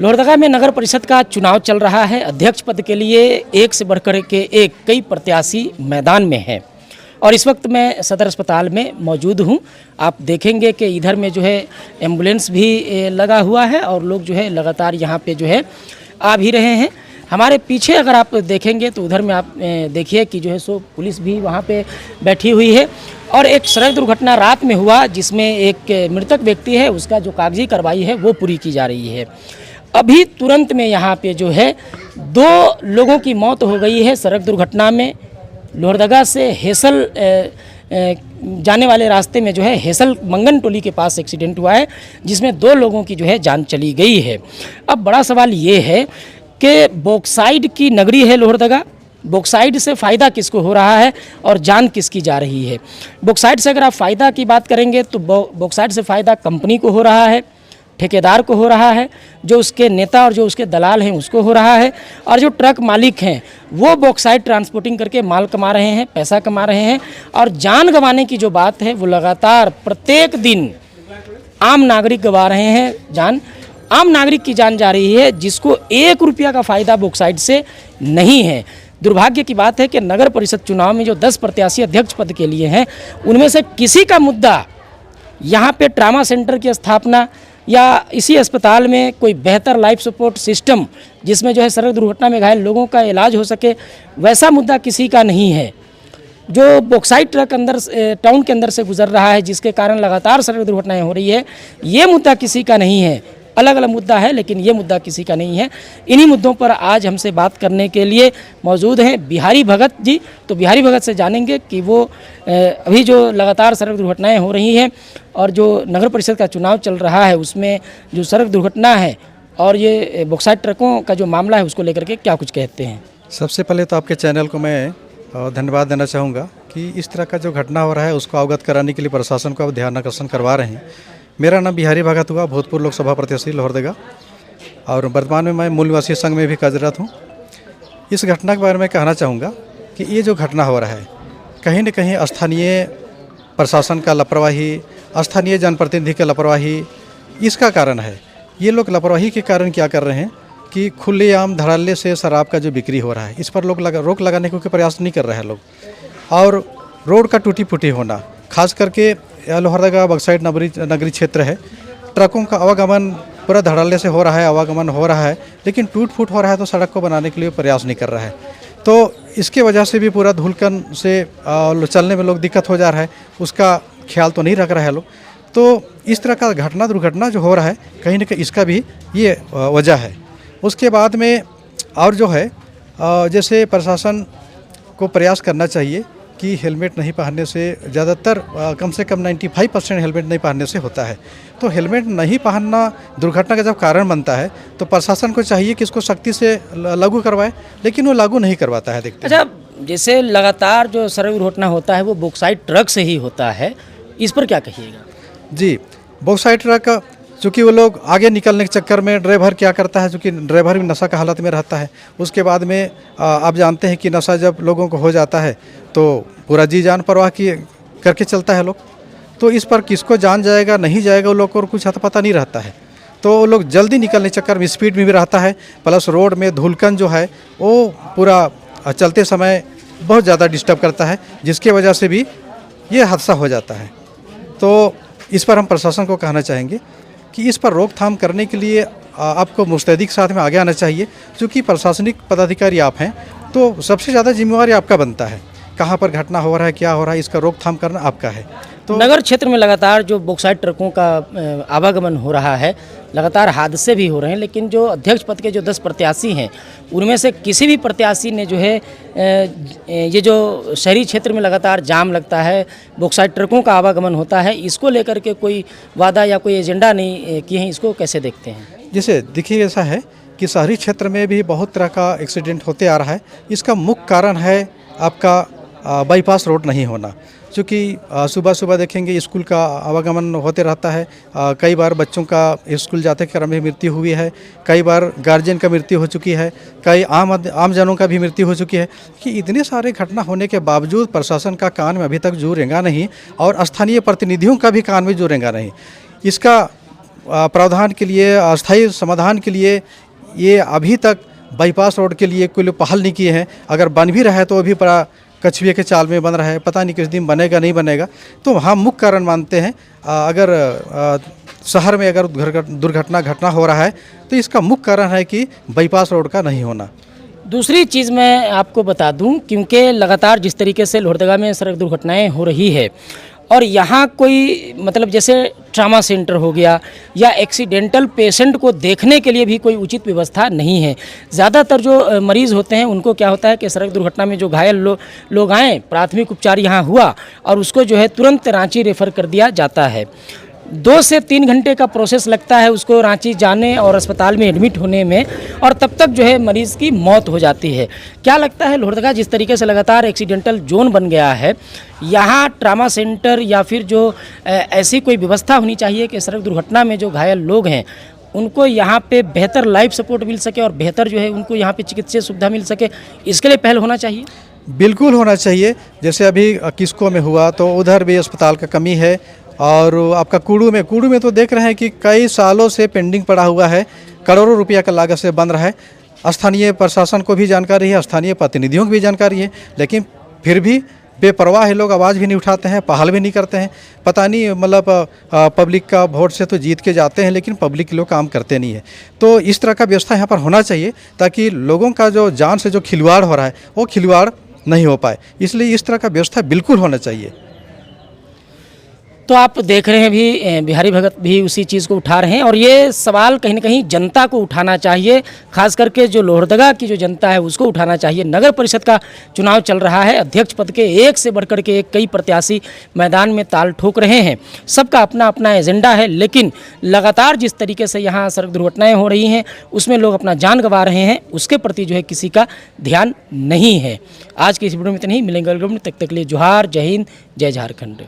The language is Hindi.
लोहरदगा में नगर परिषद का चुनाव चल रहा है। अध्यक्ष पद के लिए एक से बढ़कर के एक कई प्रत्याशी मैदान में हैं और इस वक्त मैं सदर अस्पताल में मौजूद हूं। आप देखेंगे कि इधर में जो है एम्बुलेंस भी लगा हुआ है और लोग जो है लगातार यहां पे जो है आ भी रहे हैं। हमारे पीछे अगर आप देखेंगे तो उधर में आप देखिए कि जो है सो पुलिस भी वहाँ पे बैठी हुई है और एक सड़क दुर्घटना रात में हुआ जिसमें एक मृतक व्यक्ति है, उसका जो कागजी कार्रवाई है वो पूरी की जा रही है। अभी तुरंत में यहाँ पे जो है 2 लोगों की मौत हो गई है सड़क दुर्घटना में। लोहरदगा से हेसल जाने वाले रास्ते में जो है हेसल मंगन टोली के पास एक्सीडेंट हुआ है जिसमें 2 लोगों की जो है जान चली गई है। अब बड़ा सवाल ये है कि बॉक्साइड की नगरी है लोहरदगा, बॉक्साइड से फ़ायदा किसको हो रहा है और जान किसकी जा रही है। बॉक्साइड से अगर आप फ़ायदा की बात करेंगे तो बॉक्साइड से फ़ायदा कंपनी को हो रहा है, ठेकेदार को हो रहा है, जो उसके नेता और जो उसके दलाल हैं उसको हो रहा है, और जो ट्रक मालिक हैं वो बॉक्साइड ट्रांसपोर्टिंग करके माल कमा रहे हैं, पैसा कमा रहे हैं। और जान गंवाने की जो बात है वो लगातार प्रत्येक दिन आम नागरिक गंवा रहे हैं जान। आम नागरिक की जान जा रही है जिसको 1 रुपया का फ़ायदा बॉक्साइड से नहीं है। दुर्भाग्य की बात है कि नगर परिषद चुनाव में जो 10 प्रत्याशी अध्यक्ष पद के लिए हैं उनमें से किसी का मुद्दा यहाँ पे ट्रामा सेंटर की स्थापना या इसी अस्पताल में कोई बेहतर लाइफ सपोर्ट सिस्टम जिसमें जो है सड़क दुर्घटना में घायल लोगों का इलाज हो सके, वैसा मुद्दा किसी का नहीं है। जो बॉक्साइड ट्रक अंदर टाउन के अंदर से गुजर रहा है जिसके कारण लगातार सड़क दुर्घटनाएं हो रही है, ये मुद्दा किसी का नहीं है। अलग अलग मुद्दा है लेकिन ये मुद्दा किसी का नहीं है। इन्हीं मुद्दों पर आज हमसे बात करने के लिए मौजूद हैं बिहारी भगत जी। तो बिहारी भगत से जानेंगे कि वो अभी जो लगातार सड़क दुर्घटनाएं हो रही हैं और जो नगर परिषद का चुनाव चल रहा है उसमें जो सड़क दुर्घटना है और ये बॉक्साइड ट्रकों का जो मामला है उसको लेकर के क्या कुछ कहते हैं। सबसे पहले तो आपके चैनल को मैं धन्यवाद देना चाहूँगा कि इस तरह का जो घटना हो रहा है उसको अवगत कराने के लिए प्रशासन को आप ध्यान आकर्षण करवा रहे हैं। मेरा नाम बिहारी भगत हुआ, भूतपूर्व लोकसभा प्रत्याशी लोहरदगा, और वर्तमान में मैं मूल निवासी संघ में भी कार्यरत हूँ। इस घटना के बारे में कहना चाहूँगा कि ये जो घटना हो रहा है कहीं न कहीं स्थानीय प्रशासन का लापरवाही, स्थानीय जनप्रतिनिधि की लापरवाही इसका कारण है। ये लोग लापरवाही के कारण क्या कर रहे हैं कि खुलेआम धड़ल्ले से शराब का जो बिक्री हो रहा है इस पर लोग रोक लगाने को प्रयास नहीं कर रहे हैं लोग। और रोड का टूटी फूटी होना, खास करके लोहरदगा बॉक्साइड नगरी क्षेत्र है, ट्रकों का आवागमन पूरा धड़ल्ले से हो रहा है, आवागमन हो रहा है, लेकिन टूट फूट हो रहा है तो सड़क को बनाने के लिए प्रयास नहीं कर रहा है। तो इसके वजह से भी पूरा धूलकन से चलने में लोग दिक्कत हो जा रहा है, उसका ख्याल तो नहीं रख रहा है लोग। तो इस तरह का दुर्घटना जो हो रहा है कहीं न कहीं इसका भी ये वजह है। उसके बाद में और जो है जैसे प्रशासन को प्रयास करना चाहिए कि हेलमेट नहीं पहनने से ज़्यादातर कम से कम 95% हेलमेट नहीं पहनने से होता है। तो हेलमेट नहीं पहनना दुर्घटना का जब कारण बनता है तो प्रशासन को चाहिए कि इसको सख्ती से लागू करवाए, लेकिन वो लागू नहीं करवाता है। देखते हैं। अच्छा, जैसे लगातार जो सड़क दुर्घटना होता है वो बॉक्साइड ट्रक से ही होता है, इस पर क्या कहिएगा। जी, बॉक्साइड ट्रक चूँकि वो लोग आगे निकलने के चक्कर में ड्राइवर क्या करता है, चूँकि ड्राइवर भी नशा का हालत में रहता है, उसके बाद में आप जानते हैं कि नशा जब लोगों को हो जाता है तो पूरा जी जान परवाह की करके चलता है लोग। तो इस पर किसको जान जाएगा नहीं जाएगा वो लोग को कुछ हद पता नहीं रहता है। तो वो लोग जल्दी निकलने के चक्कर में स्पीड में भी रहता है, प्लस रोड में धूलकन जो है वो पूरा चलते समय बहुत ज़्यादा डिस्टर्ब करता है, जिसके वजह से भी ये हादसा हो जाता है। तो इस पर हम प्रशासन को कहना चाहेंगे कि इस पर रोकथाम करने के लिए आपको मुस्तैदी के साथ में आगे आना चाहिए। क्योंकि प्रशासनिक पदाधिकारी आप हैं तो सबसे ज़्यादा जिम्मेवारी आपका बनता है, कहाँ पर घटना हो रहा है, क्या हो रहा है, इसका रोकथाम करना आपका है। तो नगर क्षेत्र में लगातार जो बॉक्साइड ट्रकों का आवागमन हो रहा है, लगातार हादसे भी हो रहे हैं, लेकिन जो अध्यक्ष पद के जो 10 प्रत्याशी हैं उनमें से किसी भी प्रत्याशी ने जो है ये जो शहरी क्षेत्र में लगातार जाम लगता है, बॉक्साइड ट्रकों का आवागमन होता है, इसको लेकर के कोई वादा या कोई एजेंडा नहीं किए हैं, इसको कैसे देखते हैं। जैसे देखिए ऐसा है कि शहरी क्षेत्र में भी बहुत तरह का एक्सीडेंट होते आ रहा है। इसका मुख्य कारण है आपका बाईपास रोड नहीं होना। चूँकि सुबह सुबह देखेंगे स्कूल का आवागमन होते रहता है, कई बार बच्चों का स्कूल जाते क्रम में मृत्यु हुई है, कई बार गार्जियन का मृत्यु हो चुकी है, कई आम जनों का भी मृत्यु हो चुकी है। कि इतने सारे घटना होने के बावजूद प्रशासन का कान में अभी तक जू रेंगा नहीं और स्थानीय प्रतिनिधियों का भी कान में जू रेंगा नहीं। इसका प्रावधान के लिए, अस्थायी समाधान के लिए ये अभी तक बाईपास रोड के लिए कोई लोग पहल नहीं किए हैं। अगर बन भी रहा है तो अभी बड़ा कछुए के चाल में बन रहा है, पता नहीं किस दिन बनेगा नहीं बनेगा। तो हम मुख्य कारण मानते हैं अगर शहर में अगर दुर्घटना घटना हो रहा है तो इसका मुख्य कारण है कि बाईपास रोड का नहीं होना। दूसरी चीज़ मैं आपको बता दूं, क्योंकि लगातार जिस तरीके से लोहरदगा में सड़क दुर्घटनाएं हो रही है और यहाँ कोई मतलब जैसे ट्रामा सेंटर हो गया या एक्सीडेंटल पेशेंट को देखने के लिए भी कोई उचित व्यवस्था नहीं है। ज़्यादातर जो मरीज़ होते हैं उनको क्या होता है कि सड़क दुर्घटना में जो घायल लोग आए, प्राथमिक उपचार यहाँ हुआ और उसको जो है तुरंत रांची रेफ़र कर दिया जाता है। 2 से 3 घंटे का प्रोसेस लगता है उसको रांची जाने और अस्पताल में एडमिट होने में, और तब तक जो है मरीज़ की मौत हो जाती है। क्या लगता है लोहरदगा जिस तरीके से लगातार एक्सीडेंटल जोन बन गया है, यहाँ ट्रामा सेंटर या फिर जो ऐसी कोई व्यवस्था होनी चाहिए कि सड़क दुर्घटना में जो घायल लोग हैं उनको यहाँ पे बेहतर लाइफ सपोर्ट मिल सके और बेहतर जो है उनको यहाँ पे चिकित्सीय सुविधा मिल सके, इसके लिए पहल होना चाहिए। बिल्कुल होना चाहिए। जैसे अभी किस्को में हुआ तो उधर भी अस्पताल का कमी है, और आपका कुड़ू में तो देख रहे हैं कि कई सालों से पेंडिंग पड़ा हुआ है, करोड़ों रुपया का लागत से बन रहा है। स्थानीय प्रशासन को भी जानकारी है, स्थानीय प्रतिनिधियों को भी जानकारी है, लेकिन फिर भी बेपरवाह है, लोग आवाज़ भी नहीं उठाते हैं, पहल भी नहीं करते हैं। पता नहीं मतलब पब्लिक का वोट से तो जीत के जाते हैं लेकिन पब्लिक लोग काम करते नहीं है। तो इस तरह का व्यवस्था यहाँ पर होना चाहिए ताकि लोगों का जो जान से जो खिलवाड़ हो रहा है वो खिलवाड़ नहीं हो पाए, इसलिए इस तरह का व्यवस्था बिल्कुल होना चाहिए। तो आप देख रहे हैं भी बिहारी भगत भी उसी चीज़ को उठा रहे हैं और ये सवाल कहीं ना कहीं जनता को उठाना चाहिए, खास करके जो लोहरदगा की जो जनता है उसको उठाना चाहिए। नगर परिषद का चुनाव चल रहा है, अध्यक्ष पद के एक से बढ़कर के एक कई प्रत्याशी मैदान में ताल ठोक रहे हैं, सबका अपना अपना एजेंडा है, लेकिन लगातार जिस तरीके से यहाँ सड़क दुर्घटनाएँ हो रही हैं उसमें लोग अपना जान गंवा रहे हैं, उसके प्रति जो है किसी का ध्यान नहीं है। आज की इस वीडियो में इतना ही, मिलेंगे अगले वीडियो में, तब तक के लिए जोहार, जय हिंद, जय झारखंड।